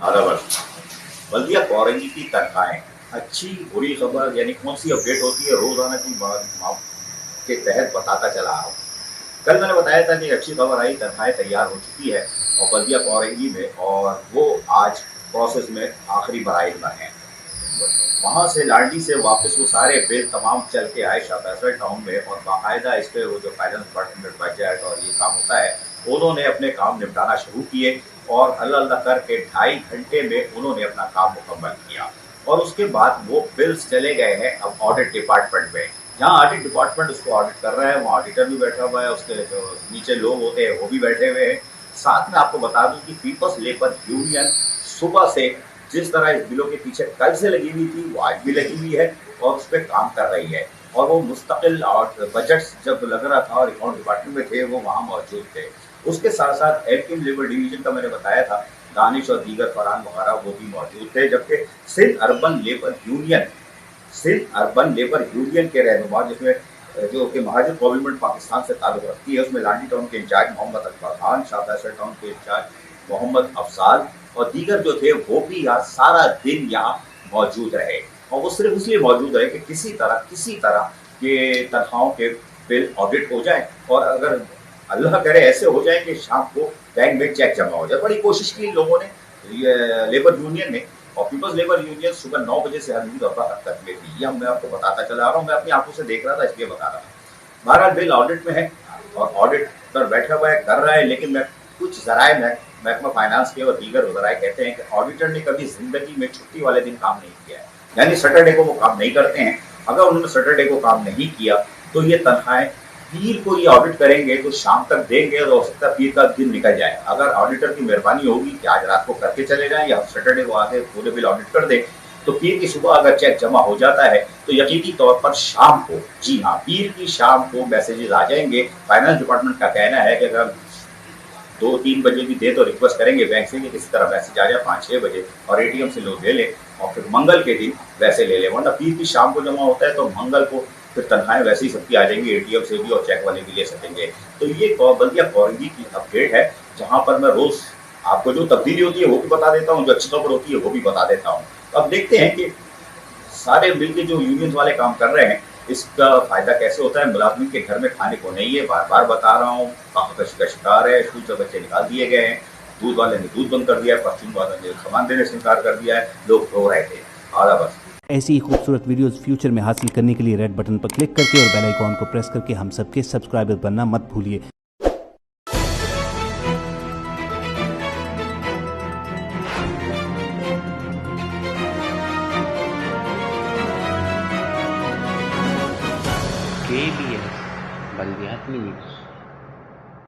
आधा वर्ष बल्दिया कौरंगी की तनख्वाहें अच्छी बुरी खबर यानी कौन सी अपडेट होती है रोजाना की बात के तहत बताता चला आ रहा हूँ। कल मैंने बताया था कि अच्छी खबर आई, तनख्वाहें तैयार हो चुकी है और बल्दिया कौरंगी में, और वो आज प्रोसेस में आखिरी मराइल में है। वहां से लाडली से वापस वो सारे बिल तमाम चल के आए शाहफैसल टाउन में, और बाकायदा इस पे वो जो फाइनेंस डिपार्टमेंट बजट और ये काम होता है उन्होंने अपने काम निपटाना शुरू किए, और अल्लाह अल्लाह करके 2.5 घंटे में उन्होंने अपना काम मुकम्मल किया। और उसके बाद वो बिल्स चले गए हैं अब ऑडिट डिपार्टमेंट में। जहाँ ऑडिट डिपार्टमेंट उसको ऑडिट कर रहा है वहाँ ऑडिटर भी बैठा हुआ है, उसके जो नीचे लोग होते हैं वो भी बैठे हुए हैं। साथ में आपको बता दूं कि पीपल्स लेबर यूनियन सुबह से जिस तरह इस बिलों के पीछे कल से लगी हुई थी वो आज भी लगी हुई है और उस पर काम कर रही है। और वो मुस्तकिल और बजट जब लग रहा था और अकाउंट डिपार्टमेंट में थे वो वहाँ मौजूद थे। उसके साथ साथ एमपी लेबर डिवीजन का मैंने बताया था, दानिश और दीगर फरहान वगैरह वो भी मौजूद थे। जबकि सिंध अर्बन लेबर यूनियन के रहनुमा, जिसमें जो कि महाजन गवर्नमेंट पाकिस्तान से ताल्लुक रखती है, उसमें लाडी टाउन के इंचार्ज मोहम्मद अकबर खान, शाहफैसल टाउन के इंचार्ज मोहम्मद अफसाल और दीगर जो थे वो भी यहाँ सारा दिन यहाँ मौजूद रहे। और वो सिर्फ इसलिए मौजूद रहे कि किसी तरह के तनख्वाहों के बिल ऑडिट हो जाए, और अगर अल्लाह करे ऐसे हो जाए कि शाम को बैंक में चेक जमा हो जाए। बड़ी कोशिश की लोगों ने, लेबर यूनियन ने, और पीपल्स लेबर यूनियन सुबह 9 बजे से हर दफा हरकत में थी। यह मैं आपको बताता चला रहा हूँ, मैं अपनी आंखों से देख रहा था इसलिए बता रहा था। बहरहाल बिल ऑडिट में है और ऑडिट पर बैठा हुआ है, कर रहा है, लेकिन मैं कुछ जराए महकमा फाइनेंस के और दीगर जराए कहते हैं कि ऑडिटर ने कभी जिंदगी में छुट्टी वाले दिन काम नहीं किया है, यानी सैटरडे को वो काम नहीं करते हैं। अगर उन्होंने सैटरडे को काम नहीं किया तो ये तनख्वाहें पीर को ये ऑडिट करेंगे तो शाम तक देंगे और हो सकता है पीर का दिन निकल जाए। अगर ऑडिटर की मेहरबानी होगी कि आज रात को करके चले जाएं या सैटरडे को आके पूरे बिल ऑडिट कर दे, तो पीर की सुबह अगर चेक जमा हो जाता है तो यकीनी तौर पर शाम को, जी हाँ, पीर की शाम को मैसेजेस आ जाएंगे। फाइनेंस डिपार्टमेंट का कहना है कि अगर 2-3 बजे भी दे तो रिक्वेस्ट करेंगे बैंक से कि किसी तरह मैसेज आ जाए 5-6 बजे और एटीएम से लोग ले लें और फिर मंगल के दिन वैसे ले लें, वरना पीर की शाम को जमा होता है तो मंगल को फिर तनख्वाहें वैसे ही सबकी आ जाएंगी, एटीएम से भी और चेक वाले भी ले सकेंगे। तो ये बल्दिया कौरंगी की अपडेट है, जहां पर मैं रोज आपको जो तब्दीली होती है वो भी बता देता हूँ, जो अच्छी खबर होती है वो भी बता देता हूँ। अब देखते हैं कि सारे मिलके जो यूनियन वाले काम कर रहे हैं इसका फायदा कैसे होता है। मुलाजमिन के घर में खाने को नहीं है, बार बार बता रहा हूँ, काककशी का शिकार है, स्कूल से बच्चे निकाल दिए गए हैं, दूध वाले ने दूध बंद कर दिया है, परचून वाले ने सामान देने से इनकार कर दिया है, लोग रो रहे थे। आधा बस। ऐसी ही खूबसूरत वीडियोस फ्यूचर में हासिल करने के लिए रेड बटन पर क्लिक करके और बेल आइकॉन को प्रेस करके हम सबके सब्सक्राइबर बनना मत भूलिए। KBS बल्दियात न्यूज।